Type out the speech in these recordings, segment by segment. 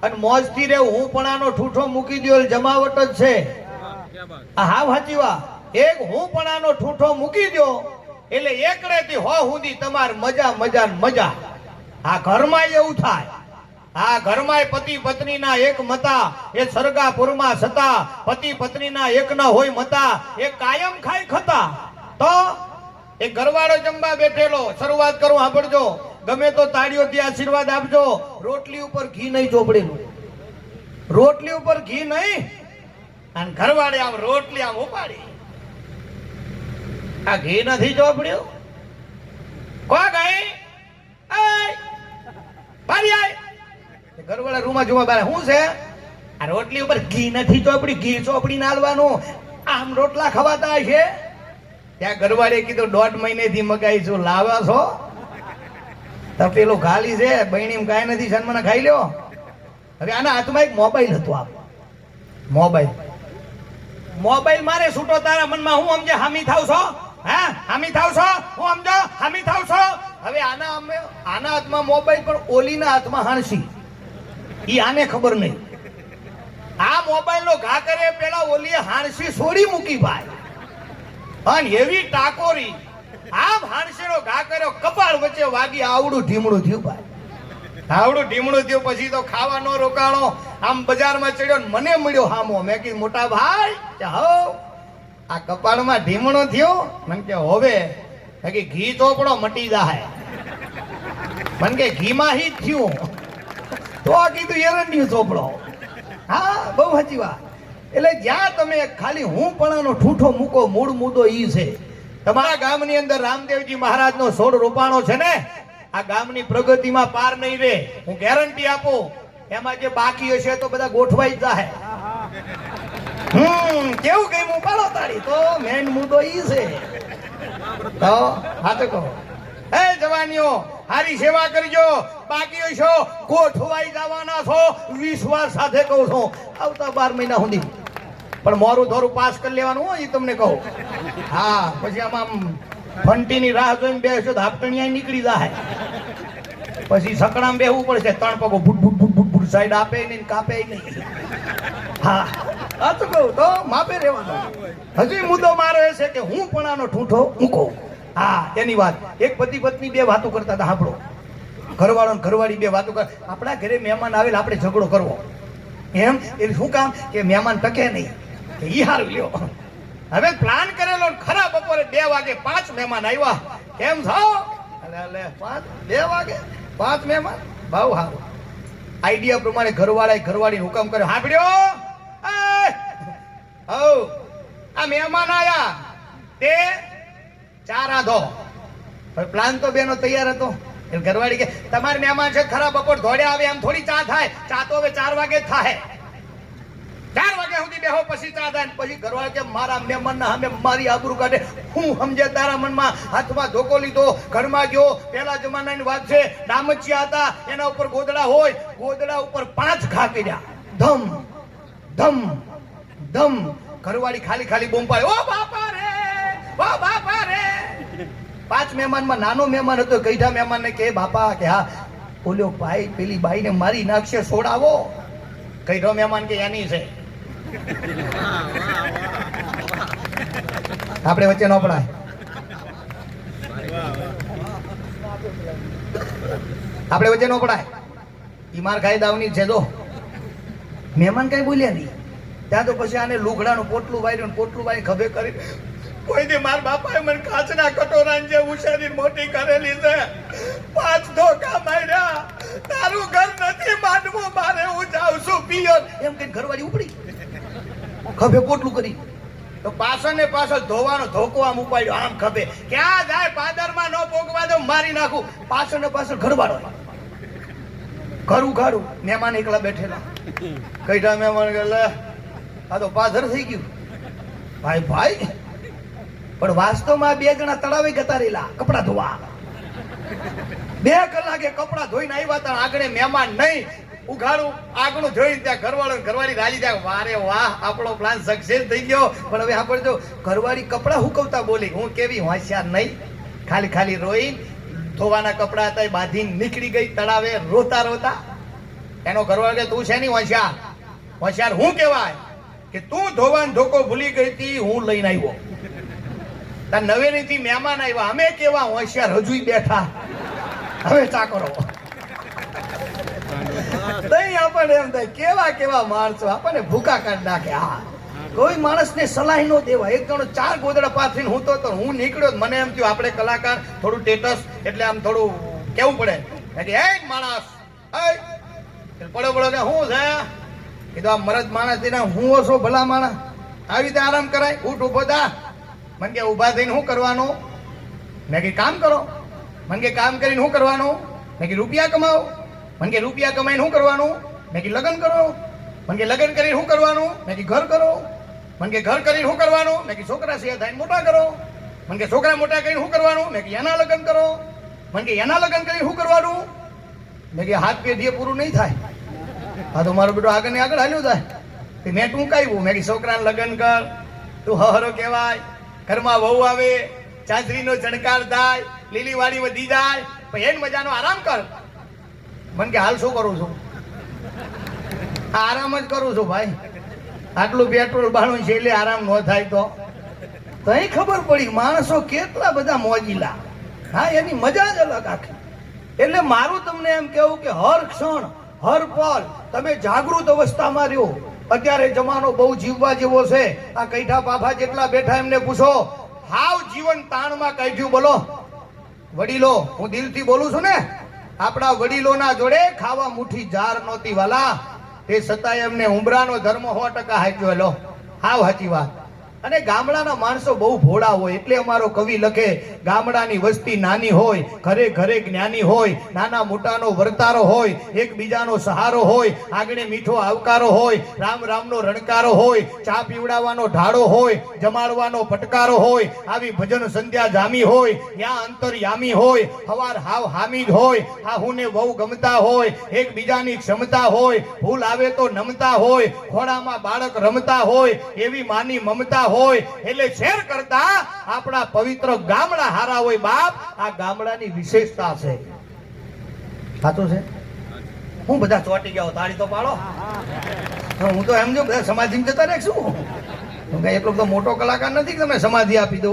અને મોજથી રે હું પણ આનો ઠૂઠો મૂકી દો જમાવટ જ છે. હા સાચી વાત. એક હું પણ આનો ઠૂઠો મૂકી દો એટલે એકડેથી હો સુધી તમાર મજા મજા મજા. આ ઘરમાં એવું થાય. આ ઘરમાં પતિ પત્નીના એક મતા એ સરગાપુરમાં સતા પતિ પત્નીના એક ના હોય મતા એ કાયમ ખાય ખતા. તો એ ઘરવાળો જમવા બેઠેલો શરૂઆત કરું સાંભળજો. ગમે તો તાળીઓથી આશીર્વાદ આપજો. રોટલી ઉપર ઘી નહીં ચોપડેલું. રોટલી ઉપર ઘી નહીં અને ઘરવાળે આમ રોટલી આમ ઉપાડી. આ ઘી નથી ચોપડ્યું. કોક આઈ બારી આય. ઘરવાળા રૂમાં જોવા બારે શું છે? આ રોટલી ઉપર ઘી નથી ચોપડી. ઘી ચોપડી નાલવાનું. આમ રોટલા ખવાતા છે. ત્યાં ઘરવાળે કીધું 1.5 મહિનેથી મગાઈશું લાવા છો તપેલું ખાલી છે બહેણી કાંઈ નથી સન્માન ખાઈ લ્યો. હવે આના હાથમાં એક મોબાઈલ હતો. આપ મોબાઈલ મારે છૂટો તારા મનમાં હું સમજે હામી થાવ છો? હા હામી થાવ છો? હું સમજો હામી થાવ છો? હવે આના હાથમાં મોબાઈલ પણ ઓલીના હાથમાં હાણસી. ઈ આને ખબર નહીં. આ મોબાઈલ નો ઘા કરે પેલા ઓલીએ હાણસી છોડી મૂકી ભાઈ. અને એવી ટાકોરી આમ હાણસીનો ઘા કર્યો કપાળ વચ્ચે વાગી આવડું ઢીમડું થયું ભાઈ. આવડું ઢીમડું થયું પછી તો ખાવા નો રોકાણો. આમ બજારમાં ચડ્યો ને મને મળ્યો હામો. મેં કીધું મોટા ભાઈ હો આ કપાળમાં ઢીમણો થયો. મને કે હવે ઘી ચોપડો મટી જાય. મને કે ઘીમાં હી જ થયું. તો આ કીધું એરંડિયું ચોપડો. હા બહુ સાચી વાત. એટલે જ્યાં તમે ખાલી હું પણાનો ઠૂઠો મૂકો મૂળ મુદ્દો ઈ છે. તમારા ગામની અંદર રામદેવજી મહારાજનો 16 રોપાણો છે ને આ ગામની પ્રગતિમાં પાર નહીં રે. હું ગેરંટી આપું. એમાં જે બાકી હશે તો બધા ગોઠવાઈ જ જાય. કેવું કઈ હું પાડો તાળી તો મેન મુદ્દો ઈ છે. તો હા તો કહો એ જવાનીઓ હારી સેવા કરજો. બાકી હશો ગોઠવાઈ જવાના છો. વિશ્વાસ સાથે કહું છું. આવતા 12 મહિના સુધી પણ મોરું ધોરું પાસ કરી લેવાનું હોય એ તમને કહું. હા પછી આમાં ફંટીની રાહ જોઈને બેસજો તો હાપટણિયા નીકળી જાય. પછી સકડામાં બેહવું પડશે. 3 પગો ભૂટ ભૂટ ભૂટ ભૂટ ભૂટ સાઈડ આપે નહીં કાપે નહીં. હા આ તો કહું તો માપે રહેવાનું. હજી મુદ્દો મારો એ છે કે હું પણ આનો ઠૂઠો મૂકો. હા એની વાત. એક પતિ પત્ની બે વાતો કરતા હતા. સાંભળો. ઘરવાળો ને ઘરવાળી બે વાતો કર. આપણા ઘરે મહેમાન આવેલા આપણે ઝઘડો કરવો એમ એ શું કામ કે મહેમાન ટકે નહીં કે ઈ હારું લ્યો. હવે પ્લાન કરેલો ખરા બપોરે 2 વાગે 5 મહેમાન આવ્યા. કેમ છો? 2 વાગે 5 મહેમાન બહુ સારું. આઈડિયા પ્રમાણે ઘરવાળાએ ઘરવાળીને હુકમ કર્યો. સાંભળ્યો આ મહેમાન આયા તે ચા રાંધો. પ્લાન તો બેનો તૈયાર હતો. ઘરવાળી કે તમારે મહેમાન છે ખરા બપોર ધોડ્યા આવે એમ થોડી ચા થાય. ચા તો હવે 4 વાગે જ થાય. 4 વાગ્યા સુધી બેહો પછી ચા થાય. પછી ઘરવાળી કે મારા મહેમાન ના સામે મારી આબરૂ કાઢે. હું સમજે તારા મનમાં હાથમાં ધોકો લીધો. ઘરમાં ગયો. પેલા જમાનાની વાત છે. ડામચિયા હતા એના ઉપર ગોદડા હોય. ગોદડા ઉપર 5 ઘા કર્યા. ધમ ધમ ધમ. ઘરવાળી ખાલી ખાલી બૂમ પાડે. ઓ બાપા રે ઓ બાપા રે. 5 મહેમાનમાં નાનો મહેમાન હતો. ગઈઢા મહેમાન ને કે બાપા કે હા ઓલ્યો ભાઈ પેલી બાઈ ને મારી નાખશે છોડાવો. ગઈઢો મહેમાન કે એની છે. આપણે વચ્ચે ન પડાય. આપણે વચ્ચે ન પડાય. ઈ માર ખાઈ દાવની છે. જો મહેમાન કઈ બોલ્યા નહીં. ત્યાં તો પછી આને લુગડાનું પોટલું વાર્યું. પોટલું વારી ખભે કરી. કોઈ દી મારા બાપાએ મને કાચના કટોરાની જે ઉછેરી મોટી કરેલી છે. 5 ધોકા માર્યા. તારું ઘર નથી માનવું મારે. હું જાઉં છું પિયર એમ કઈ ઘરવાળી ઉપડી ખભે પોટલું કરી. તો પાછળ ને પાછળ ધોવાનો ધોકો આમ ઉપાડ્યો. આમ ખભે ક્યાં જાય પાદરમાં ન પોગવા દો મારી નાખું. પાછળ ને પાછળ ઘરવાળો ઘર ઉઘાડું. મહેમાન એકલા બેઠેલા. કઈઠા મહેમાન કે આ તો પાધર થઈ ગયું. ભાઈ ભાઈ પણ વાસ્તવમાં 2 જણા તળાવે ગતા રહેલા કપડા ધોવા. 2 કલાકે કપડા ધોઈને આવ્યા હતા. આગળ મહેમાન નહીં. ઉઘાડું આગળ જોઈને ત્યાં ઘરવાળો ઘરવાળી રાજી ત્યાં વારે વાહ આપણો પ્લાન સક્સેસ થઈ ગયો. પણ હવે આપણે જો ઘરવાળી કપડા હુકવતા બોલી. હું કેવી હોશિયાર નહીં. ખાલી ખાલી રોઈ ધોવાના કપડા હતા બાંધીને નીકળી ગઈ તળાવે રોતા રોતા. એનો ઘરવાળો કે તું છે નહીં હોશિયાર. હોશિયાર હું કહેવાય કે તું ધોવાન ધોકો ભૂલી ગઈ હતી, હું લઈને આવ્યો. તાર નવેલીથી મહેમાન આવ્યા, અમે કેવા હોશિયાર હજુય બેઠા, હવે ચા કરો. તઈ આપણને એમ થાય કેવા કેવા માણસો આપણને ભૂકા કાઢી નાખે. હા, કોઈ માણસને સલાહ નો દેવાય. એક જણો 4 ગોદડા પાથરીને હું તો હું નીકળ્યો, મને એમ થયું આપણે કલાકાર થોડું સ્ટેટસ એટલે આમ થોડું કેવું પડે કે એ માણસ પડો પડો કે શું છે કીધું આ મરદ માણસ થઈને હું ઓછો ભલા માણસ આવી રીતે આરામ કરાય, ઉઠ ઉભો થા. મને કે ઉભા થઈને શું કરવાનું? મેં કે કામ કરો. મને કે કામ કરીને શું કરવાનું? મેં કે રૂપિયા કમાવો. મને કે રૂપિયા કમાઈને શું કરવાનું? મેં કે લગ્ન કરો. મને કે લગ્ન કરીને શું કરવાનું? મેં કે ઘર કરો. મને કે ઘર કરીને શું કરવાનું? મેં કે છોકરા સિયા થઈને મોટા કરો. મને કે છોકરા મોટા કરીને શું કરવાનું? મેં કે એના લગ્ન કરો. મને કે એના લગ્ન કરીને શું કરવાનું? મેં કે હાથ પેઢીએ પૂરું નહીં થાય. હા તો મારો બેટો આગળ ને આગળ હાલ્યો જાય. મેં ટૂંકાવ્યું. મેં કે છોકરાને લગ્ન કર, તું હરો કહેવાય, ઘરમાં વહુ આવે, ચાંદરીનો ચણકાર થાય, લીલી વાડી વધી જાય, પછી એને મજાનો આરામ કર. મને કે હાલ શું કરું છું? આરામ જ કરું છું ભાઈ. આટલું પેટ્રોલ બાળું છે એટલે આરામ ન થાય તો અહીં ખબર પડી માણસો કેટલા બધા મોજીલા. હા, એની મજા જ અલગ આખી. એટલે મારું તમને એમ કેવું કે હર ક્ષણ હર પલ તમે જાગૃત અવસ્થામાં રહ્યો. અત્યારે જમાનો બહુ જીવવા જેવો છે. આ કૈઠા પાફા જેટલા બેઠા એમને પૂછો, હાવ જીવન તાણમાં કાઢ્યું બોલો. વડીલો, હું દિલથી બોલું છું ને, આપણા વડીલોના જોડે ખાવા મુઠ્ઠી જાર નહોતી વાલા, તે છતાંય એમને ઉંબરાનો ધર્મ 100% હાચ્યો. લો, હાવ સાચી વાત. અને ગામડાના માણસો બહુ ભોળા હોય એટલે અમારો કવિ લખે ગામડાની વસ્તી નાની હોય, ઘરે ઘરે જ્ઞાની હોય, નાના મોટાનો વર્તારો હોય, એકબીજાનો સહારો હોય, આંગણે મીઠો આવકારો હોય, રામ રામનો રણકારો હોય, ચા પીવડાવવાનો ઢાળો હોય, જમાડવાનો ફટકારો હોય, આવી ભજન સંધ્યા જામી હોય, ત્યાં અંતરયામી હોય, હવાર હાવ હામીદ હોય, હાહુને વહુ ગમતા હોય, એકબીજાની ક્ષમતા હોય, ભૂલ આવે તો નમતા હોય, ખોડામાં બાળક રમતા હોય, એવી માની મમતા હોય. એટલે શેર કરતા આપણા પવિત્ર ગામડા હારા હોય. બાપ, આ ગામડાની વિશેષતા છે. સાચું છે? હું બધા ચોટી ગયા, તાળી તો પાડો. હું તો એમ જો બધા સમાધિ જતા રહે શું? હું કઈ એટલો બધો મોટો કલાકાર નથી કે તમે સમાધિ આપી દો.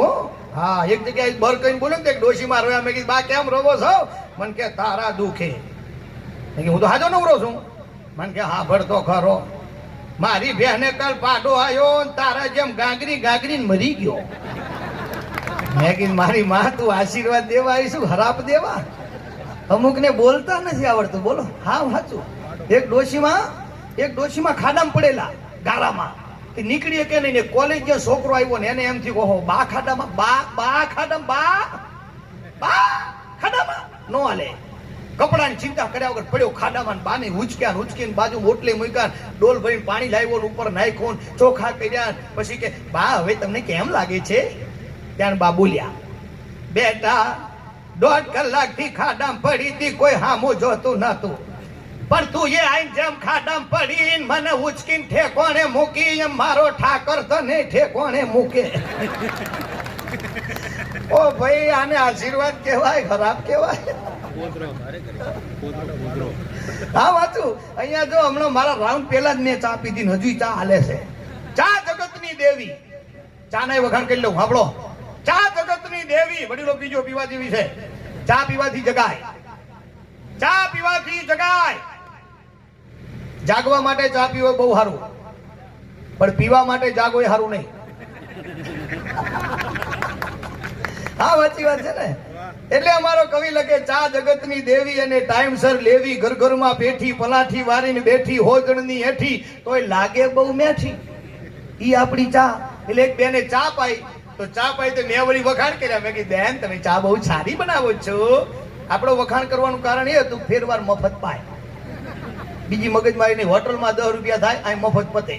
હા, એક જગ્યાએ બર કહીને બોલ્યો ને, એક ડોશીમાં રોયા. મેં કીધું બા કેમ રોવો છો? મને કે તારા દુખે. હું તો હાજો નવરો છું. મને કે હા ભરતો ખરો, મારી બહેને કાલ પાડો આવ્યો, તારા જેમ ગાગરી ગાગરીને મરી ગયો. મેં કીધું મારી માં તું આશીર્વાદ દેવા આવીશું, હરાપ દેવા? અમુક ને બોલતા નથી આવડતું. બોલો, હા સાચું. એક ડોશીમાં ખાડામાં પડેલા ગારામાં નીકળીએ કે નહીં. કોલેજ જે છોકરો આવ્યો ને એને એમ થયું ઓહો બા ખાડામાં, બા ખાડામાં નો હાલે. કપડાની ચિંતા કર્યા વગર પડ્યો ખાડામાં, બાને ઉચકીને બાજુ ઓટલે મૂક્યા, ડોલ ભરીને પાણી લાવ્યો, ઉપર નાખ્યો, ચોખા કર્યા. પછી કે બા હવે તમને કેમ લાગે છે? ત્યાં બા બોલ્યા, બેટા 1.5 કલાકથી ખાડામાં પડી હતી, કોઈ હામું જોતું નતું, પણ તું એ આઈને જેમ ખાડામાં પડીને મને ઉચકીને ઠેકોણે મૂકી, એમ મારો ઠાકર તને ઠેકોણે મૂકે. ઓ ભાઈ, આને આશીર્વાદ કહેવાય ખરાબ કહેવાય? હા વાંચું. અહીંયા જો હમણાં મારા રાઉન્ડ પહેલા જ મેં ચા પીધી, હજુ ચા હાલે છે. ચા જગતની દેવી. ચા ના વખાણ કરી લઉં, સાંભળો. ચા જગતની દેવી. વડીલો પીજો, પીવા જેવી છે. ચા પીવાથી જગાય. ચા પીવાથી જગાય. જાગવા માટે ચા પીવો બહુ સારું, પણ પીવા માટે જાગો એ સારું નહીં. હા સાચી વાત છે ને. એટલે અમારો કવિ લખે ચા જગતની દેવી અને ટાઈમસર લેવી, ઘર ઘરમાં પેઠી પલાઠી વારીને બેઠી, હોજણની હેઠી તોય લાગે બહુ મેઠી. ઈ આપણી ચા. એટલે એક બેને ચા પાઈ, તો ચા પાઈ તો મેં વળી વખાણ કર્યા. મેં કીધું બેન તમે ચા બહુ સારી બનાવો છો. આપણો વખાણ કરવાનું કારણ એ હતું ફેરવાર મફત પાય. બીજી મગજમારી નહીં, હોટલમાં 10 રૂપિયા થાય, અહીં મફત પતે.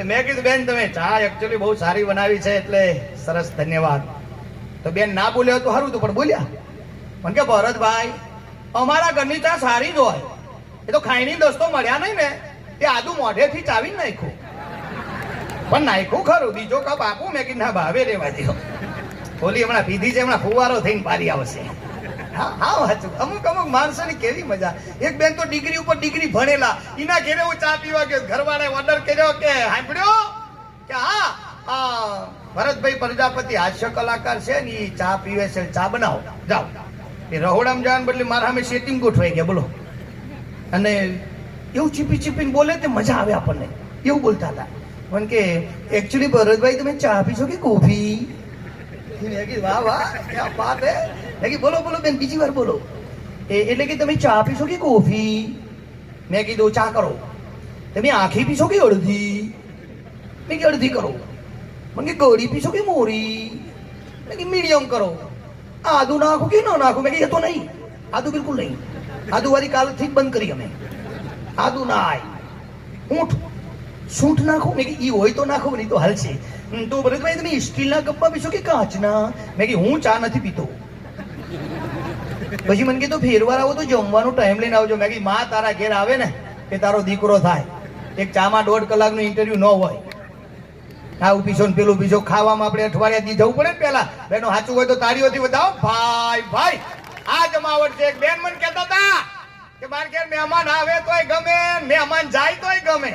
મેં કીધું બેન તમે ચા એકચ્યુઅલી બહુ સારી બનાવી છે, એટલે સરસ, ધન્યવાદ. તો બેન ના બોલ્યો તો સારું, તો પણ બોલ્યા. મને કે ભરતભાઈ અમારા ઘરની ચા સારી જ હોય, એ તો ખાઈની દોસ્તો મળ્યા નહીં ને, એ આદુ મોઢેથી ચાવીને નાખ્યું. પણ નાખ્યું ખરું, બીજો કપ આપું? મેં કીધું ના ભાવે રેવા દો, ઓલી હમણાં પીધી છે, હમણાં ફુવારો થઈને પારી આવશે. હા હા વાંચું. અમુક અમુક માણસોની કેવી મજા. એક બેન તો ડિગ્રી ઉપર ડિગ્રી ભણેલા, એના ઘેરે હું ચા પીવા ગયો, ઘરવાળાએ ઓર્ડર કર્યો કે સાંભળ્યો કે હા ભરતભાઈ પ્રજાપતિ હાસ્ય કલાકાર છે ને, એ ચા પીવે છે, ચા બનાવો જાઓ. એ રહોડામાં જવાને બદલે મારા સામે સેટિંગ ગોઠવાઈ ગયા બોલો. અને એવું ચીપી ચીપીને બોલે તે મજા આવે આપણને, એવું બોલતા હતા. પણ કે એકચ્યુઅલી ભરતભાઈ તમે ચા પીશો કે કોફી? મેં કીધું વાહ વાહ ક્યાં બાત હે. મેં કીધું બોલો બોલો બેન બીજી વાર બોલો. એટલે કે તમે ચા પીશો કે કોફી? મેં કીધું ચા કરો. તમે આખી પીશો કે અડધી? મેં કીધું અડધી કરો. મને કે ગળી પીશો કે મોરી? મેં કીધું મીડિયમ કરો. આદુ નાખું કે ન નાખું? મેં કીધું એ તો નહીં, આદુ બિલકુલ નહીં. આદુ વાળી કાલથી જ બંધ કરી અમે. આદુ ના આય. ઊંઠ સૂંઠ નાખું? મેં કીધું ઈ હોય તો નાખું, નહીં તો હાલશે. તો ભરતભાઈ તમે સ્ટીલના કપમાં પીશો કે કાચના? મેં કીધું હું ચા નથી પીતો. પછી મને કીધું ફેરવાર આવો તો જમવાનો ટાઈમ લઈને આવજો. મેં કીધું માં તારા ઘેર આવે ને કે તારો દીકરો થાય, એક ચામાં 1.5 કલાકનું ઇન્ટરવ્યુ ન હોય. આવું પીશો ને પેલું પીશો, ખાવામાં આપણે અઠવાડિયા દી જવું પડે ને પેલા. બેનો સાચું હોય તો તાળીઓથી વધાવો. ભાઈ ભાઈ આ જમાવટ છે. એક બેન મને કહેતા હતા કે મારે ઘેર મહેમાન આવે તોય ગમે, મહેમાન જાય તોય ગમે.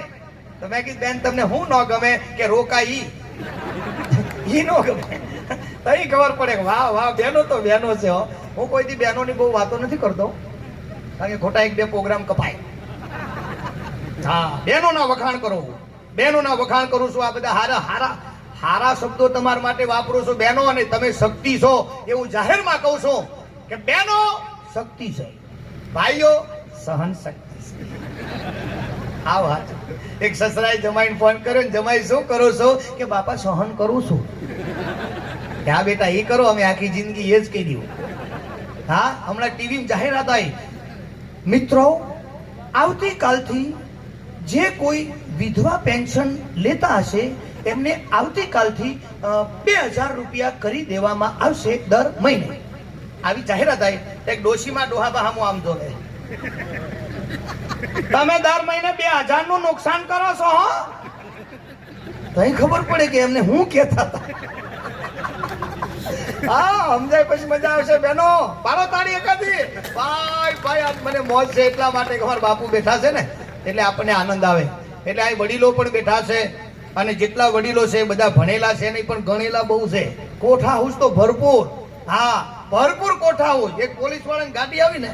તો મેં કીધું બેન તમને હું ન ગમે કે રોકાઈ ઈ ન ગમે. તઈ ખબર પડે કે વાહ વાહ બેનો તો બેનો છે. હું કોઈથી બહેનોની બહુ વાતો નથી કરતો, કારણ કે ખોટા 1-2 પ્રોગ્રામ કપાય. હા બહેનોના વખાણ કરો, બહેનોના વખાણ કરું છું. આ બધા હારા હારા હારા શબ્દો તમારા માટે વાપરું છું બહેનો. અને તમે શક્તિ છો એવું જાહેરમાં કહું છું કે બહેનો શક્તિ છે, ભાઈઓ સહન શક્તિ છે. આ વાત એક સસરાએ જમાઈને ફોન કર્યો ને, જમાઈ શું કરો છો? કે બાપા સહન કરું છું. હા બેટા એ કરો, અમે આખી જિંદગી એ જ કહી દઉં. હા હમણાં ટીવીમાં જાહેરાત આવી, મિત્રો આવતીકાલથી જે કોઈ વિધવા પેન્શન લેતા હશે એમને આવતીકાલથી 2000 રૂપિયા કરી દેવામાં આવશે દર મહિને. આવી જાહેરાત આવી. એક ડોશીમાં ડોહાબા હામું આમ જોવે, તમે દર મહિને 2000 નું નુકસાન કરો છો. તો ખબર પડે કે એમને હું કહેતા હતા. હા સમજાય પછી મજા આવશે. બેનો પાડો તાળી એકાદી. ભાઈ ભાઈ આજ મને મોજ છે એટલા માટે કે મારા બાપુ બેઠા છે ને એટલે આપણને આનંદ આવે. એટલે આ વડીલો પણ બેઠા છે, અને જેટલા વડીલો છે બધા ભણેલા છે નહીં પણ ગણેલા બહુ છે. કોઠા હાઉસ તો ભરપૂર, હા ભરપૂર કોઠા હાઉસ. એક પોલીસ વાળાની ગાડી આવી ને,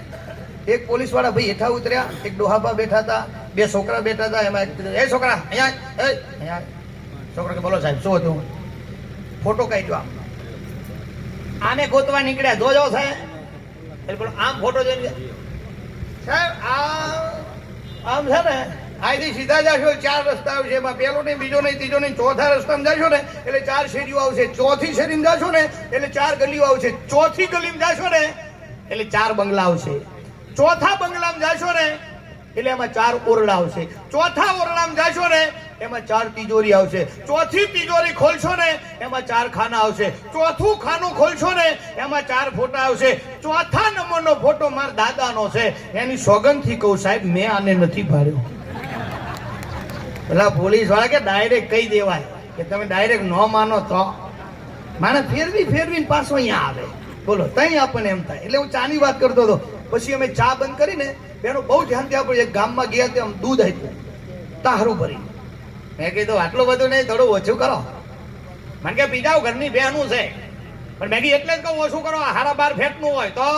એક પોલીસ વાળા ભાઈ હેઠા ઉતર્યા, એક ડોહાબા બેઠા હતા, 2 છોકરા બેઠા હતા. એમાં એ છોકરા અહીંયા છોકરા કે બોલો સાહેબ શું હતું? ફોટો કાઢ્યો. આને ગોતવા નીકળ્યા, જોજો સાહેબ. એટલે બોલો આમ ફોટો જોઈને સાહેબ આમ છે ને અહીંથી સીધા જશો 4 રસ્તા આવશે. એમાં પેલો નહીં, બીજો નહીં, ત્રીજો નહીં, ચોથા રસ્તામાં જશો ને એટલે 4 શેરીઓ આવશે. ચોથી શેરીમાં જશો ને એટલે 4 ગલીઓ આવશે. ચોથી ગલીમાં જશો ને એટલે 4 બંગલા આવશે. ચોથા બંગલામાં જશો ને એટલે એમાં 4 ઓરડા આવશે. ચોથા ઓરડામાં જશો ને એમાં 4 તિજોરી આવશે. ચોથી તિજોરી ખોલશો ને એમાં 4 ખાના આવશે. ચોથું ખાનું ખોલશો ને એમાં 4 ફોટા આવશે. ચોથા નંબરનો ફોટો મારા દાદાનો છે. એની સોગંદથી કહું સાહેબ મેં આને નથી ભાડ્યો. પેલા પોલીસ વાળા કે ડાયરેક્ટ કહી દેવાય કે તમે ડાયરેક્ટ ન માનો તો માને ફેરવીને પાછો અહીંયા આવે. બોલો તઈ આપણને એમ થાય. એટલે હું ચાની વાત કરતો હતો. પછી અમે ચા બંધ કરીને બેનો બહુ ધ્યાનથી આપણે એક ગામમાં ગયા ત્યાં દૂધ આપ્યું તાહરું ભરી. મેં કીધું આટલું બધું નહીં, થોડું ઓછું કરો. મને કે પીજાઓ ઘરની બહેનું છે, પણ મેં કીધું એટલે જ કહું ઓછું કરો. 12.5 ફેટનું હોય તો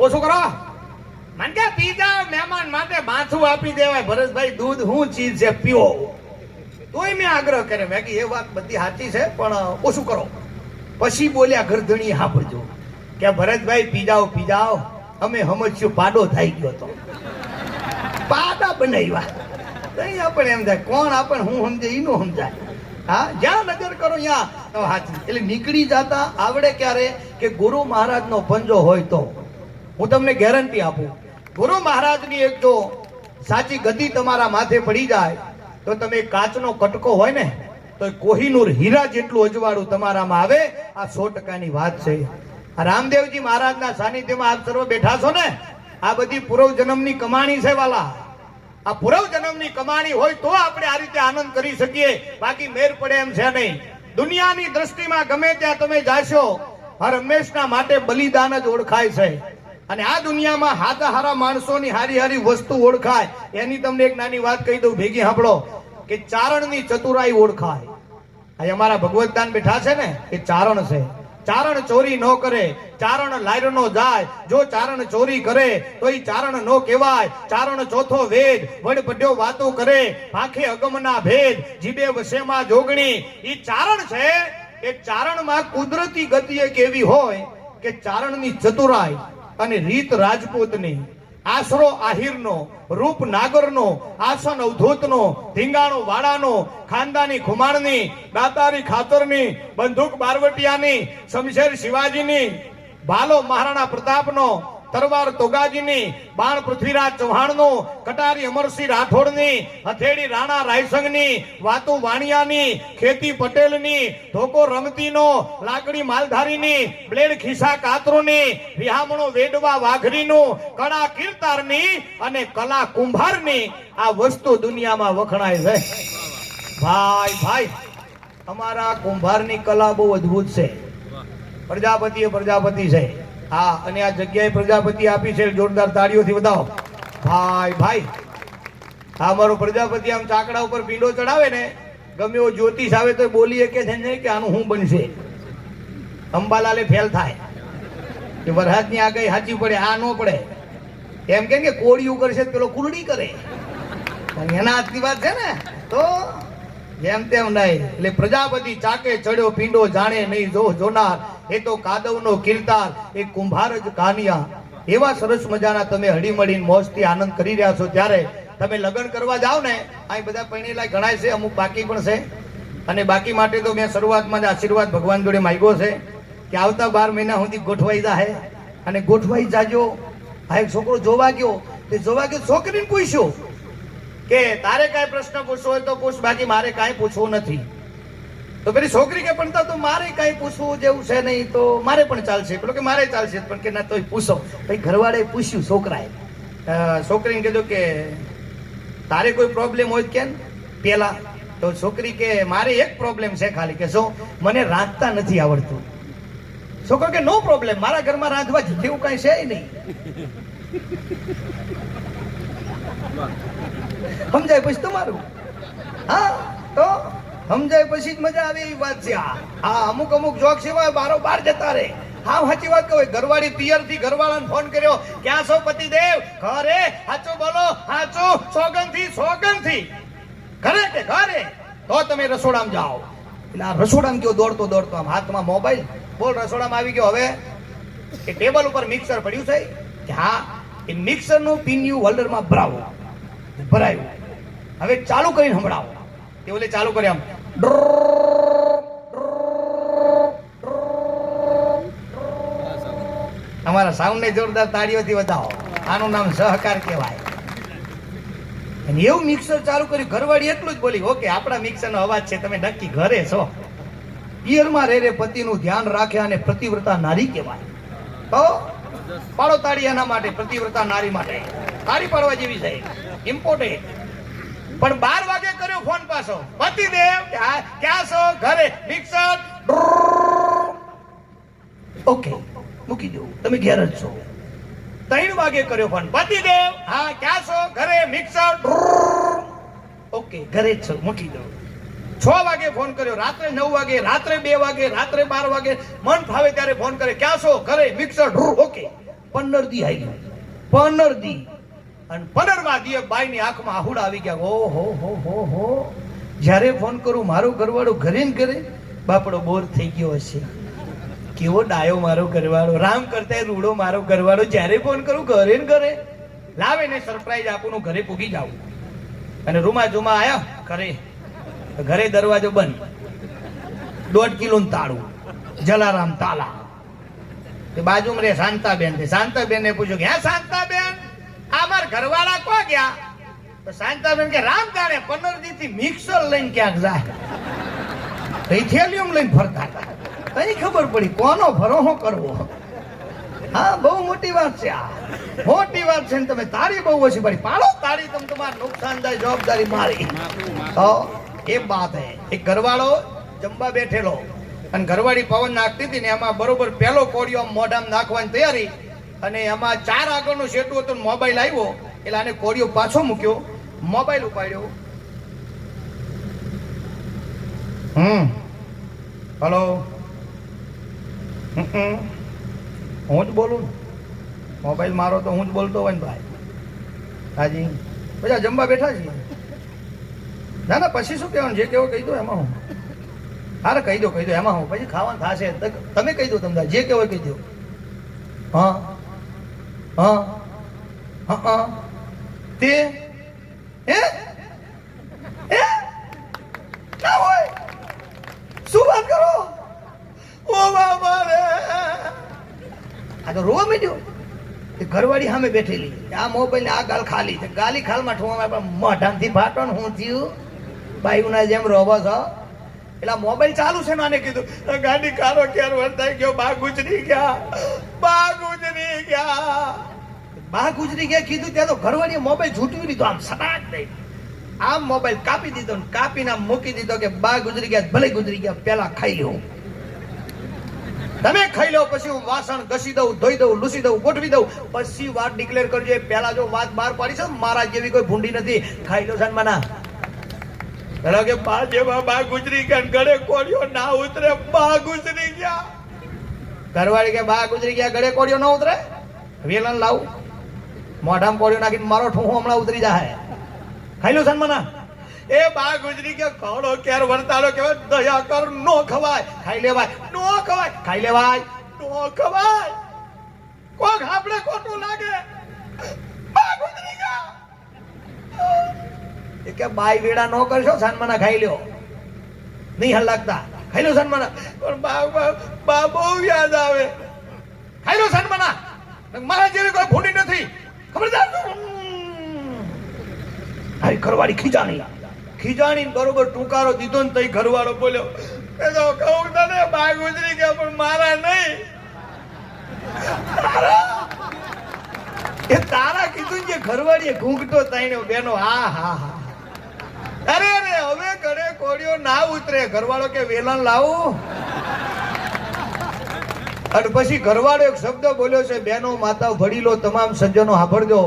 ઓછું કરો. મને કે પીજા મહેમાન માટે માથું આપી દેવાય. ભરતભાઈ દૂધ શું ચીજ છે, પીવો. તોય મેં આગ્રહ કર્યો. મેં કીધું એ વાત બધી સાચી છે પણ ઓછું કરો. પછી બોલ્યા ગરધણી સાંભળજો કે ભરતભાઈ પીજાઓ અમે સમજશું પાડો થઈ ગયો તો પાડા બનાવ્યા. તઈ આપણે એમ થાય કોણ આપણે હું સમજે એનું સમજાય. હા જ્યાં નજર કરો ત્યાં હાથી. એટલે નીકળી જતા આવડે ક્યારે કે ગુરુ મહારાજનો પંજો હોય તો. હું તમને ગેરંટી આપું, ગુરુ મહારાજની એક જો સાચી ગતિ તમારા માથે પડી જાય તો તમે કાચનો કટકો હોય ને તો કોહિનૂર હીરા જેટલું અજવાળું તમારામાં આવે. આ 100% વાત છે. રામદેવજી મહારાજના સાનિધ્યમાં આપ સર્વ બેઠા છો ને, આ બધી પૂર્વ જન્મની કમાણી છે વાલા. આ પૂર્વ જન્મની કમાણી હોય તો આપણે આ રીતે આનંદ કરી શકીએ. બાકી મેર પડે એમ છે નહીં. દુનિયાની દ્રષ્ટિમાં ગમે ત્યાં તમે જાશો હર હંમેશના માટે બલિદાન જ ઓળખાય છે. અને આ દુનિયામાં હારા હારા માણસોની હારી હારી વસ્તુ ઓળખાય એની તમને એક નાની વાત કહી દઉં, ભેગી સાંભળો કે ચારણની ચતુરાઈ ઓળખાય. આ અમારા ભગવતદાન બેઠા છે ને એ ચારણ છે. ચારણ ચોરી ન કરે, ચારણ લાયર નો જાય. જો ચારણ ચોરી કરે તો એ ચારણ નો કહેવાય. ચારણ ચોથો વેદ, વડ પડ્યો વાતો કરે, આંખે અગમના ભેદ, જીબે વશેમાં જોગણી. એ ચારણ છે. એ ચારણમાં કુદરતી ગતિ એક એવી હોય કે ચારણની ચતુરાઈ અને રીત રાજપૂતની, આશરો આહિરનો, રૂપ નાગરનો, આસન અવધૂતનો, ધીંગાણો વાડાનો, ખાનદાની ખુમાણની, દાતારી ખાતરની, બંદૂક બારવટિયાની, શમશેર શિવાજીની, ભાલો મહારાણા પ્રતાપનો, તરવાર તોગાજીની, બાણ પૃથ્વીરાજ ચૌહાણનો, કટારી અમરસિંહ રાઠોડની, હથેળી રાણા રાયસંગની, વાતુ વાણિયાની, ખેતી પટેલની, ધોકો રમતીનો, લાકડી માલધારીની, બ્લેડ ખિસ્સા કાતરોની, વિહામણો વેડવા વાઘરીનું, કળા કીર્તારની અને કલા કુંભારની આ વસ્તુ દુનિયામાં વખણાય છે. ભાઈ ભાઈ અમારા કુંભારની કલા બહુ અદ્ભુત છે. પ્રજાપતિ છે. હા, અને આ જગ્યાએ પ્રજાપતિ આપી છે, જોરદાર તાળીઓથી વધાવો. ભાઈ ભાઈ આ મારો પ્રજાપતિ આમ ચાકડા ઉપર પીંડો ચડાવે ને, ગમે એવો જ્યોતિષ આવે તો બોલીએ કે છે ને કે આનું શું બનશે. અંબાલાલે ફેલ થાય કે વરસાદની આગાહી સાચી પડે, આ ન પડે. એમ કે કોળિયું કરશે પેલો કુરડી કરે, એના હાથની વાત છે ને. તો જેમ તેમ નહીં. એટલે પ્રજાપતિ ચાકે ચડ્યો પીંડો જાણે નહીં જો જોનાર, એ તો કાદવનો કીર્તાર, એ કુંભાર જ કાનિયા. એવા સરસ મજાના તમે હળી મળીને મોજથી આનંદ કરી રહ્યા છો. ત્યારે તમે લગ્ન કરવા જાઓ ને, અહીં બધા પરણેલા ઘણા છે, અમુક બાકી પણ છે. અને બાકી માટે તો મેં શરૂઆતમાં જ આશીર્વાદ ભગવાન જોડે માંગ્યો છે કે આવતા 12 મહિના સુધી ગોઠવાઈ જાય. અને ગોઠવાઈ જાજો. આ એક છોકરો જોવા ગયો, તે જોવા ગયો, છોકરીને પૂછ્યું કે તારે કાંઈ પ્રશ્ન પૂછવો હોય તો પૂછ, બાકી મારે કાંઈ પૂછવું નથી. તો પેલી છોકરી કે પણ તો મારે કાંઈ પૂછવું જેવું છે નહીં, તો મારે પણ ચાલશે. પેલો કે મારે ચાલશે, પણ કે ના તોય પૂછો. ભાઈ ઘરવાળાએ પૂછ્યું છોકરાએ, છોકરીને કીધું કે તારે કોઈ પ્રોબ્લેમ હોય કે પેલા. તો છોકરી કે મારે એક પ્રોબ્લેમ છે ખાલી, કે શું? મને રાંધતા નથી આવડતું. છોકરો કે નો પ્રોબ્લેમ, મારા ઘરમાં રાંધવા જેવું કાંઈ છે નહીં. સમજાય પછી તમારું? હા, તો સમજાય પછી જ મજા આવે એવી વાત છે. હા, અમુક અમુક જોક સિવાય બારોબાર જતા રહે. હા, સાચી વાત કહો. ઘરવાળી પિયર થી ઘરવાળાને ફોન કર્યો, ક્યાં છો પતિદેવ? ઘરે. સાચું બોલો, સાચું, સોગંદ થી ઘરે કે ઘરે? તો તમે રસોડામાં જાઓ. એટલે આ રસોડામાં ગયો દોડતો દોડતો, આમ હાથમાં મોબાઈલ, બોલ રસોડામાં આવી ગયો. હવે એ ટેબલ ઉપર મિક્સર પડ્યું છે કે હા, એ મિક્સર નું પીન્યું હોલ્ડરમાં ભરાયું. હવે ચાલુ કરીને સંભળાવો. તે ઓલે ચાલુ કરે આમ, અમારા સાઉન્ડ ને જોરદાર તાળીઓથી વધાવો. આનું નામ સહકાર કહેવાય. અને એવું મિક્સર ચાલુ કર્યું. ઘરવાળી એટલું જ બોલી, ઓકે આપણા મિક્સર નો અવાજ છે, તમે નક્કી ઘરે છો. પિયરમાં રે પતિનું ધ્યાન રાખે અને પ્રતિવ્રતા નારી કહેવાય. તો પાડો તાળી એના માટે, પ્રતિવ્રતા નારી માટે. તાળી પાડવા જેવી છે, ઇમ્પોર્ટન્ટ. પણ 12 વાગે કર્યો ફોન પાછો, પતિદેવ ક્યાં છો? ઘરે. મિક્સર ઓકે મૂકી દો, તમે ઘેર જ છો. 3 વાગે કર્યો ફોન, પતિદેવ હા ક્યાં છો? ઘરે. મિક્સર ઓકે ઘરે જ છો, મૂકી દો. 6 વાગે ફોન કર્યો, રાત્રે 9 વાગે, રાત્રે 2 વાગે, રાત્રે 12 વાગે, મન ફાવે ત્યારે ફોન કરે, ક્યાં છો? ઘરે. Mixer okay. 15 દી આવી ગયું. 15 દી. અને 15મા દિવસે બાઈની આંખમાં આહુડા આવી ગયા. ઓહો હો હો હો. જ્યારે ફોન કરું મારો ઘરવાળો ઘરે ને ઘરે, બાપડો બોર થઈ ગયો હશે. કેવો ડાયો મારો ઘરવાળો, રામ કરતા રૂડો મારો ઘરવાળો. જ્યારે ફોન કરું ઘરે ને ઘરે. લાવે ને સરપ્રાઈઝ આપું, ઘરે પૂગી જાઉં. અને રૂમા જુમા આયા ઘરે. ઘરે દરવાજો બંધ, 1.5 કિલો તાળું, જલારામ તાલા. બાજુમાં રે શાંતાબેન. શાંતાબેન ને પૂછ્યું કે હે શાંતાબેન, આ મારા ઘરવાળા કો ગયા? તો શાંતાબેન કે રામ જાણે 15 દી થી મિક્સર લઈને ક્યાંક જાય. થેલિયમ લઈને ફરતા હતા. કઈ ખબર પડી કોનો ભરોસો કરવો. હા, બહુ મોટી વાત છે. આ મોટી વાત છે. તમે તાળી બહુ ઓછી પડી. પાડો તાળી, તમે તમારે નુકસાન થાય, જવાબદારી મારી. તો એ વાત હે. એક ઘરવાળો જમવા બેઠેલો અને ઘરવાળી પવન નાખતી હતી ને, એમાં બરોબર પેલો કોળિયો મોઢામાં નાખવાની તૈયારી. અને એમાં 4 આગળનું શેટું હતું, મોબાઈલ આવ્યો એટલે આને કોડિયો પાછો મૂક્યો, મોબાઈલ ઉપાડ્યો. હલો, હું જ બોલું ને, મોબાઈલ મારો તો હું જ બોલતો હોય ને ભાઈ. હાજી, બધા જમવા બેઠા છીએ. ના ના, પછી શું કહેવાનું, જે કહેવું કહી દો, એમાં હું. હારે કહી દો એમાં હું, પછી ખાવાનું થશે. તમે કહી દો, તમને જે કહેવું કહી દો. હા હા હા હા, તે ના હોય, શું વાત કરો? ઓ બાબા રે, આ તો રોવા માંડ્યો. ઘરવાળી સામે બેઠેલી, આ મોબાઈલ આ ગાલ ખાલી છે, ગાલી ખાલમાં ઠોવા મોઢામાંથી ફાટો ને હું થયું, બાયુના જેમ રોવો છો. એટલે મોબાઈલ ચાલુ છે ને, આને કીધું ગાડી કારો ક્યારે વર્તાઈ ગયો, બા ગુજરી ગયા, બા ગુજરી ગયા, બા ગુજરી ગયા કીધું ત્યાં તો ઘરવાળીએ મોબાઈલ ઝૂંટવી લીધો, આમ સટાક દઈ આમ મોબાઈલ કાપી દીધો ને કાપીને મૂકી દીધો કે બા ગુજરી ગયા, ભલે ગુજરી ગયા, પેલા ખાઈ લ્યો, તમે ખાઈ લો, પછી હું વાસણ ઘસી દઉં, ધોઈ દઉં, લૂસી દઉં, ગોઠવી દઉં, પછી વાત ડિક્લેર કરજો. પેલા જો વાત બહાર પાડી છે, મારા જેવી કોઈ ભૂંડી નથી. ખાઈ લો સન્માના. પેલા કે બા જેવા બા ગુજરી ગયા, ગળે કોડિયો ના ઉતરે, બા ગુજરી ગયા. ઘરવાળી કે બા ગુજરી ગયા, ગળે કોડિયો ના ઉતરે, વેલણ લાવું, મોઢામાં કોડિયો નાખીને મારો ઠું હમણાં ઉતરી જાય. ખાઈ લો સન્માના. એ બા ગુજરી ગયા, ખવડો ક્યારે વર્તાડો કેવાય, દયા કર, નો ખવાય, ખાઈ લેવાય, નો ખવાય, ખાઈ લેવાય, નો ખવાય. કોક આપણે ખોટું લાગે, બા ગુજરી ગયા. એ કે બાઈ વેડા નો કરશો, સન્માના ખાઈ લ્યો, નહીં હલ લાગતા, ખાઈ લો સન્માના. પણ બા બહુ યાદ આવે, ખાઈ લો સન્માના, મારા જેવી કોઈ ભૂંડી નથી, ખબરદાર. હારી ઘરવાળી ખીજાણી બરોબર ટૂંકારો દીધો ને તઈ ઘરવાળો બોલ્યો, એ તો કહું તને બા ગુજરી ગયા, પણ મારા નહીં. એ તારા કીધું કે ઘરવાળીએ ઘૂંઘટો તાણ્યો બેનો. હા હા હા, અરે અરે, હવે ઘરે કોડિયો ના ઉતરે. ઘરવાળો કે વેલણ લાવું. અને પછી ઘરવાળો એક શબ્દ બોલ્યો છે, બેનો માતા વડીલો તમામ સજ્જનો સાંભળજો,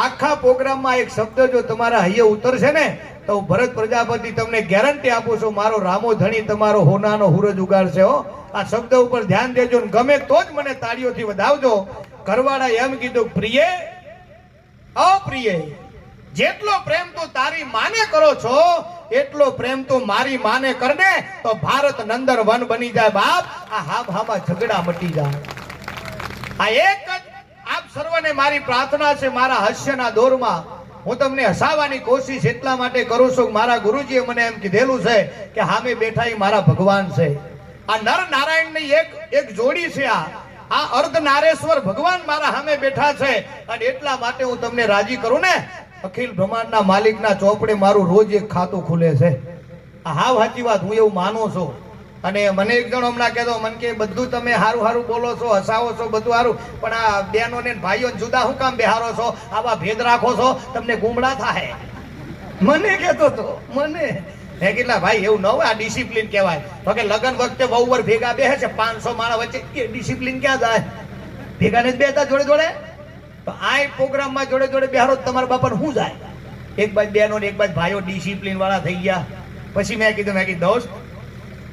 આખા પ્રોગ્રામમાં એક શબ્દ જો તમારા હૈયે ઉતરશે ને તો ભરત પ્રજાપતિ તમને ગેરંટી આપું છું, મારો રામો ધણી તમારો હોનાનો હુરજ ઉગાડશે હો. આ શબ્દ ઉપર ધ્યાન દેજો ને ગમે તો જ મને તાળીઓથી વધાવજો. ઘરવાળા એમ કીધું, પ્રિય અપ્રિય, જેટલો પ્રેમ તું તારી માને કરો છો એટલો પ્રેમ તું મારી માને કરને તો ભારત નંદર વન બની જાય બાપ. આ હામાં ઝઘડા મટી જાય. આ એક જ આપ સર્વને મારી પ્રાર્થના છે, મારા હાસ્યના દોરમાં હું તમને હસાવવાની કોશિશ એટલા માટે કરું છું. મારા ગુરુજીએ મને એમ કીધેલું છે કે સામે બેઠા એ મારા ભગવાન છે. આ નર નારાયણની એક જોડી છે. આ અર્ધ નારેશ્વર ભગવાન મારા સામે બેઠા છે. અને એટલા માટે હું તમને રાજી કરું ને, અખિલ બ્રહ્માંડના માલિકના ચોપડે મારું રોજ એક ખાતું ખુલે છે. આ હાવ સાચી વાત, હું એવું માનું છું. અને મને એક જણ હમણાં કહેતો, મને કે બધું તમે હારું હારું બોલો છો, હસાવો છો, બધું હારું, પણ આ બહેનો ને ભાઈઓ જુદા શું કામ બેહારો છો, આવા ભેદ રાખો છો, તમને ગુમડા થાય. મને કહેતો તો, મને હે કેટલા ભાઈ એવું ન હોય, આ ડિસિપ્લિન કહેવાય. તો કે લગ્ન વખતે વહુવર ભેગા બેસે છે 500 માણસ વચ્ચે, એ ડિસિપ્લિન ક્યાં જાય? ભેગા ને જ બેતા જોડે જોડે. તો આ પ્રોગ્રામમાં જોડે જોડે બેહારો તમારા બાપાને શું જાય? એક બાજુ બહેનો ને એક બાજુ ભાઈઓ ડિસિપ્લિન વાળા થઈ ગયા. પછી મેં કીધું દોસ્ત,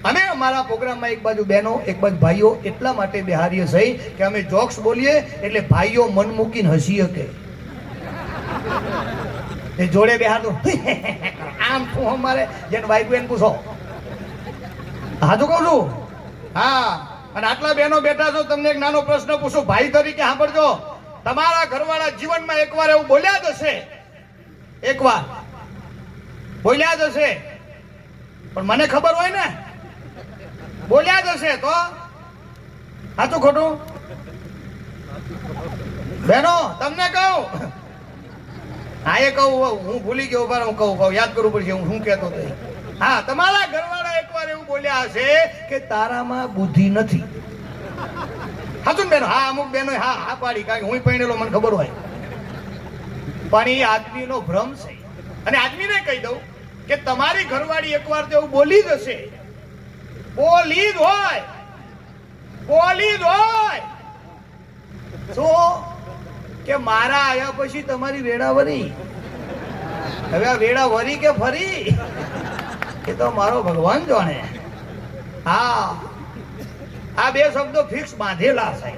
અમે અમારા પ્રોગ્રામમાં એક બાજુ બહેનો એક બાજુ ભાઈઓ એટલા માટે બેહારીએ સહી કે અમે જોક્સ બોલીએ એટલે ભાઈઓ મન મૂકીને હસી શકે. એ જોડે બેહાર આમ શું અમારે જેને વાઈફ એને પૂછો. હા તો કહું છું. હા, અને આટલા બહેનો બેઠા છો, તમને એક નાનો પ્રશ્ન પૂછું ભાઈ તરીકે સાંભળજો. તમારા ઘરવાળા જીવનમાં એકવાર એવું બોલ્યા જ હશે, એકવાર બોલ્યા જ હશે, પણ મને ખબર હોય ને બોલ્યા જ હશે તો સાચું ખોટું? બહેનો તમને કહું, હા એ કહું, હું ભૂલી ગયો, પર હું કહું યાદ કરવું પડશે હું શું કહેતો હતો. હા, તમારા ઘરવાળા એકવાર એવું બોલ્યા હશે કે તારામાં બુદ્ધિ નથી. સાચું બેનો? હા, અમુક બહેનો હા પાડી, કારણ કે હું પહેણેલો મને ખબર હોય. પણ એ આદમીનો ભ્રમ છે. અને આદમીને કહી દઉં કે તમારી ઘરવાળી એકવાર તો એવું બોલી જ હશે, બોલી જ હોય, શું કે મારા આયા પછી તમારી વેડા વરી, હવે આ વેડા વરી કે ફરી એ તો મારો ભગવાન જાણે. હા, આ બે શબ્દો ફિક્સ બાંધેલા છે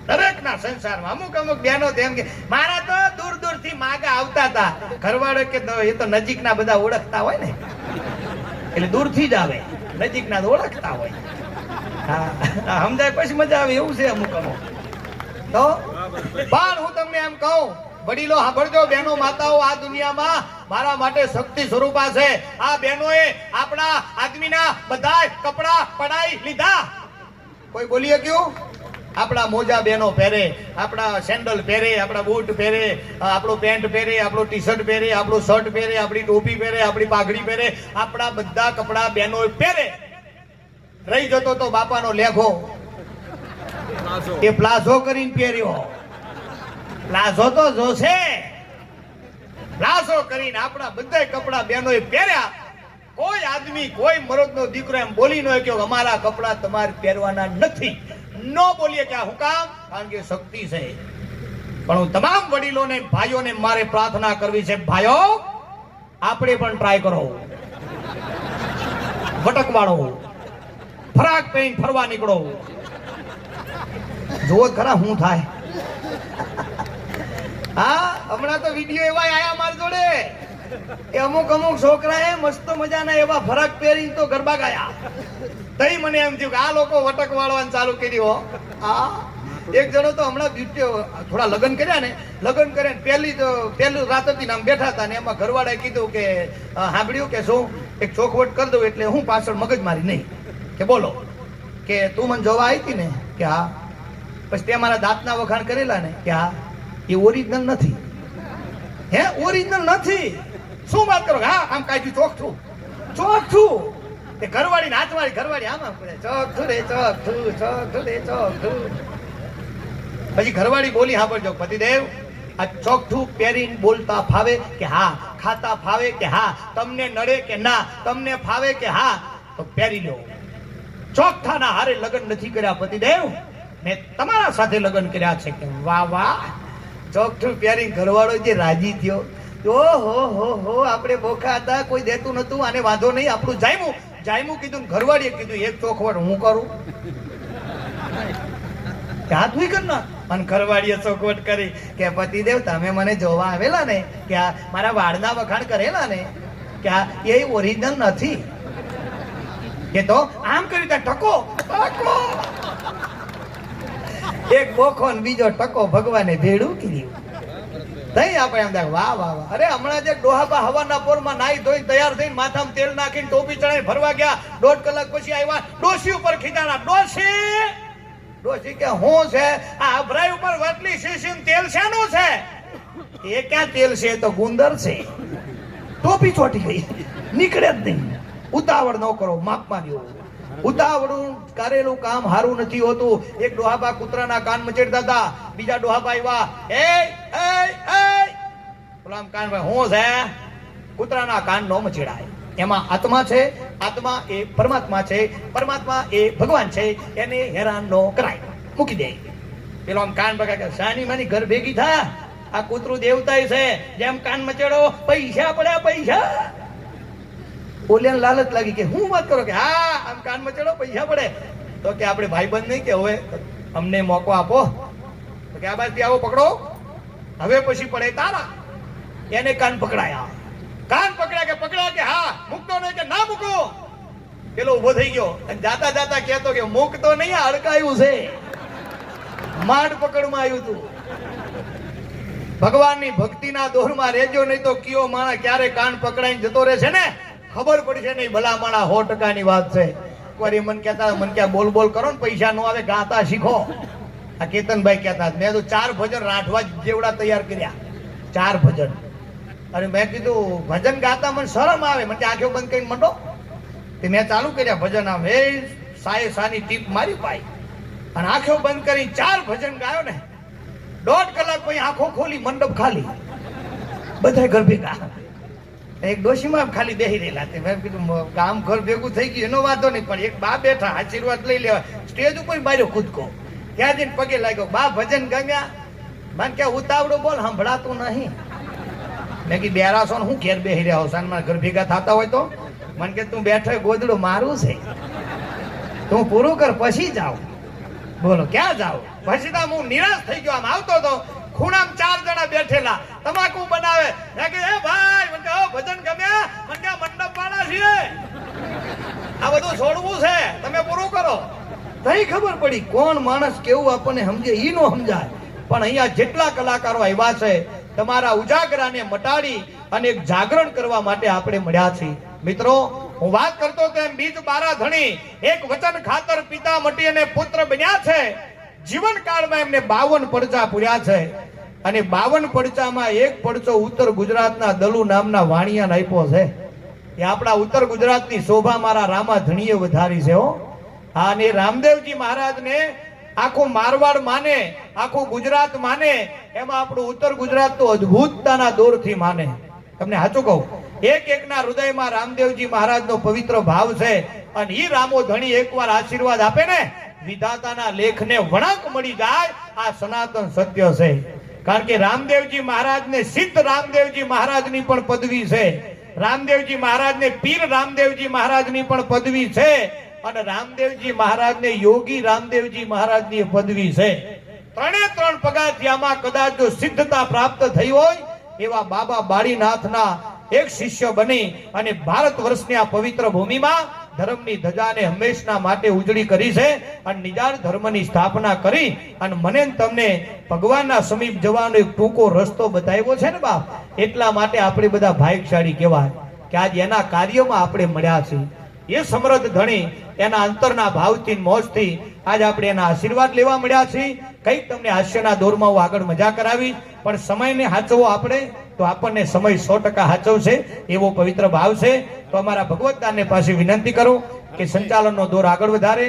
દરેકના સંસારમાં. અમુક અમુક બહેનો તેમ કે મારા તો દૂર દૂર થી માગા આવતા હતા, ઘરવાળો કે એ તો નજીકના બધા ઓળખતા હોય ને એટલે દૂર થી જ આવે, નજીકના તો ઓળખતા હોય. હા, સમજાય પછી મજા આવે એવું છે અમુક અમુક તો. પણ હું તમને એમ કહું, વડીલો સાંભળજો, બહેનો માતાઓ, આ દુનિયામાં મારા માટે શક્તિ સ્વરૂપા છે. આ બહેનોએ આપણા આદમીના બધાય કપડા પડાઈ લીધા. કોઈ બોલીએ ક્યું? આપણા મોજા બહેનો પહેરે, આપણા સેન્ડલ પહેરે, આપણા બૂટ પહેરે, આપણું પેન્ટ પહેરે, આપણું ટી શર્ટ પહેરે, આપણું શર્ટ પહેરે, આપણી ટોપી પહેરે, આપણી પાઘડી પહેરે, આપણા બધા કપડા બહેનો પહેરે. રહી જતો તો બાપાનો લેઘો, એ પ્લાઝો કરીને પહેર્યો. પ્લાઝો તો જોશે, પ્લાઝો કરીને આપણા બધા કપડા બહેનોએ પહેર્યા. કોઈ આદમી, કોઈ મરદનો દીકરો એમ બોલી ન કે અમારા કપડા તમારે પહેરવાના નથી. ન બોલીએ કે હું કામ? કારણ કે શક્તિ છે. પણ હું તમામ વડીલોને, ભાઈઓને મારે પ્રાર્થના કરવી છે, ભાઈઓ આપણે પણ ટ્રાય કરો. વટકવાળો ફરાક પહેરીને ફરવા નીકળો, જુઓ ખરા શું થાય. હા, હમણાં તો વિડીયો એવા આયા મારી જોડે કે અમુક અમુક છોકરાએ મસ્ત મજાના એવા ફરાક પહેરીને તો ગરબા ગાયા. તઈ મને એમ થયું કે આ લોકો વટક વાળવાનું ચાલુ કર્યું. હા, એક જણો તો હમણાં થોડા લગ્ન કર્યા ને, લગ્ન કર્યા પહેલી રાત હતી ને આમ બેઠા હતા ને એમાં ઘરવાળાએ કીધું કે સાંભળ્યું કે શું એક ચોખવટ કરી દઉં એટલે હું પાછળ મગજ મારી નહીં કે બોલો કે તું મને જોવા આવી હતી ને કે હા, પછી તે મારા દાંતના વખાણ કરેલા ને કે હા, એ ઓરિજિનલ નથી. હે, ઓરિજિનલ નથી? શું વાત કરો? હા, આમ કાઢ્યું ચોખ્ઠું ચોખ્ઠું. તે ઘરવાળી નાચવાળી ઘરવાળી આમ પડે ચોખ્ઠું રે ચોખ્ઠું, ચોખ્ઠું રે ચોખ્ઠું. પછી ઘરવાળી બોલી સાંભળજો, પતિદેવ આ ચોખ્ઠું પહેરીને બોલતા ફાવે કે હા, ખાતા ફાવે કે હા, તમને નડે કે ના, તમને ફાવે કે હા તો પહેરી લો. ચોખ્ઠાના હારે લગ્ન નથી કર્યા પતિદેવ, મેં તમારા સાથે લગ્ન કર્યા છે. કે વાહ વાહ, ચોખ્ઠું પહેરીને ઘરવાળો જે રાજી થયો. ઓહો, આપણે બોખા હતા, કોઈ દેતું નતું, આને વાંધો નહીં, આપણું જાયમું કીધું. ઘરવાળીએ કીધું એક ચોખવટ હું કરું, હાથ હુઈ કર ના. અને ઘરવાળીએ ચોખવટ કરી કે પતિદેવ તમે મને જોવા આવેલા ને કે આ મારા વાળના વખાણ કરેલા ને કે આ એ ઓરિજિનલ નથી. કે તો આમ કર્યું ત્યાં ટકો એક બોખો ને બીજો ટકો ભગવાને ભેડું કર્યું. તઈ આપણે એમ થાય વાહ વાહ વાહ. અરે હમણાં જે ડોહાબા હવાના પોરમાં નાઈ ધોઈ તૈયાર થઈને માથામાં તેલ નાખીને ટોપી ચડાઈ ફરવા ગયા, 1.5 કલાક પછી આવ્યા, ડોશી ઉપર ખીજાણા. ડોશી કે હું છે આ અભરાઈ ઉપર વટલી શીશી તેલ શેનું છે? એ ક્યાં તેલ છે, તો ગુંદર છે. ટોપી ચોટી ગઈ, નીકળે જ નહીં. ઉતાવળ ન કરો, માપમાં રહ્યો. ઉતાવળું કરેલું કામ હારું નથી હોતું. એક ડોહાબા કૂતરાના કાન મચેડતા હતા, બીજા ડોહાબા આવ્યા, એ ઓલા કાન ભાઈ હું છે? કૂતરાના કાન નો મચેડાય. એમાં આત્મા છે, આત્મા એ પરમાત્મા છે, પરમાત્મા એ ભગવાન છે, એને હેરાન નો કરાય, મૂકી દે. પેલો આમ કાન પકડે કે સાની માની ઘર ભેગી થા, આ કૂતરું દેવતા છે, જેમ કાન મચેડો પૈસા પડ્યા પૈસા. ઓલિયાને લાલચ લાગી કે હું વાત કરો કે હા આમ કાન મચેડો પૈસા પડે. તો કે આપણે ભાઈબંધ નહીં કે હવે અમને મોકો આપો, તો કે આ બાજુ આવો પકડો, હવે પછી પડે તારા. એને કાન પકડાયા, કાન પકડ્યા કે હા મૂકતો નહીં કે ના મૂકો. પેલો ઉભો થઈ ગયો અને જાતા જાતા કહેતો કે મૂકતો નહીં, અડકાયું છે, માંડ પકડમાં આવ્યું હતું. ભગવાનની ભક્તિના દોરમાં રહેજો, નહીં તો કયો માણા ક્યારે કાન પકડાઈને જતો રહે છે ને ખબર પડશે નહીં. ભલા માણા 100% વાત છે. એકવાર મન કહેતા, મન ક્યાં બોલ બોલ કરો ને પૈસા નો આવે, ગાતા શીખો. આ કેતનભાઈ કહેતા, મેં તો 4 ભજન રાઠવા જેવડા તૈયાર કર્યા, 4 ભજન. અને મેં કીધું ભજન ગાતા મને શરમ આવે, મને આંખો બંધ કરીને મંડો. મેં ચાલુ કર્યા ભજન, આમ એ સાની ટીપ મારી પાઈ અને આંખો બંધ કરી 4 ભજન ગાયો ને 1.5 કલાક પછી આંખો ખોલી, મંડપ ખાલી, બધા ઘર ભેગા. એક ડોશીમાં ખાલી બેહી રહેલા. મેં કીધું ગામ ઘર ભેગું થઈ ગયું એનો વાંધો નહીં, પણ એક બા બેઠા આશીર્વાદ લઈ લેવા. સ્ટેજ ઉપર માર્યો કૂદકો, ત્યાં જઈને પગે લાગ્યો. બા ભજન ગમ્યા, મને કે ઉતાવળું બોલ, સંભળાતું નહીં. મેં કી બેરાસો હું ઘેર બેહી રહ્યા હોસાન માં ઘર ભેગા થતા હોય તો. મને કે તું બેઠો ગોદડું મારું છે, તું પૂરું કર પછી જાવ. બોલો ક્યાં જાવ? પછી તો હું નિરાશ થઈ ગયો. આમ આવતો તો ખૂણામાં 4 જણા બેઠેલા તમાકુ બનાવે. મેં કે એ ભાઈ, મને કે ભજન ગમ્યા? મને કે મંડપ વાળા છીએ, આ બધું છોડવું છે, તમે પૂરું કરો. તઈ ખબર પડી કોણ માણસ કેવું આપણને સમજે ઈ નો સમજાય. પણ અહીંયા જેટલા કલાકારો આવ્યા છે તમારા ઉજાગરાને મટાડી અને એક જાગરણ કરવા માટે આપણે મળ્યા છીએ. મિત્રો, હું વાત કરતો તો એમ બીજ 12 ધણી એક વચન ખાતર પિતા મટી અને પુત્ર બન્યા છે. જીવન કાળમાં એમને 52 પડચા પૂર્યા છે અને 52 પડચામાં એક પડચો ઉત્તર ગુજરાતના દલુ નામના વાણિયાને આપ્યો છે. એ આપણા ઉત્તર ગુજરાતની શોભા મારા રામા ધણીએ વધારી છે હો. હા, અને રામદેવજી મહારાજને આખું મારવાડ માને, આખું ગુજરાત માને, એમાં આપણું ઉત્તર ગુજરાત તો અદ્ભુતતાના દોરથી માને. તમને સાચું કહું, એક એકના હૃદયમાં રામદેવજી મહારાજનો પવિત્ર ભાવ છે. અને ઈ રામો ધણી એકવાર આશીર્વાદ આપે ને, વિધાતાના લેખને વળાંક મળી જાય. આ સનાતન સત્ય છે. કારણ કે રામદેવજી મહારાજને સિદ્ધ રામદેવજી મહારાજની પણ પદવી છે. રામદેવજી મહારાજને પીર રામદેવજી મહારાજની પણ પદવી છે. અને રામદેવજી મહારાજને યોગી રામદેવજી મહારાજની પદવી છે. 3 પગથિયામાં કદાચ જો સિદ્ધતા પ્રાપ્ત થઈ હોય એવા બાબા બાળીનાથના એક શિષ્ય બની અને ભારત વર્ષની આ પવિત્ર ભૂમિમાં ધર્મની ધજાને હંમેશના માટે ઉજળી કરી છે અને નિજાર ધર્મની સ્થાપના કરી અને મને તમને ભગવાનના સમીપ જવાનો એક ટૂંકો રસ્તો બતાવ્યો છે ને બાપ. એટલા માટે આપણે બધા ભાગ્યશાળી કહેવાય કે આજ એના કાર્યમાં આપણે મળ્યા છીએ. એ સમૃદ્ધ ધણી એના અંતરના ભાવથી મોજથી આજ આપણે એના આશીર્વાદ લેવા મળ્યા છીએ. કઈક તમને હાસ્યના દોરમાં હું આગળ મજા કરાવી, પણ સમયને હાચવો આપણે તો આપણને સમય 100% હાચવશે એવો પવિત્ર ભાવ છે. તો અમારા ભગવતદાનને પાસે વિનંતી કરું કે સંચાલનનો દોર આગળ વધારે.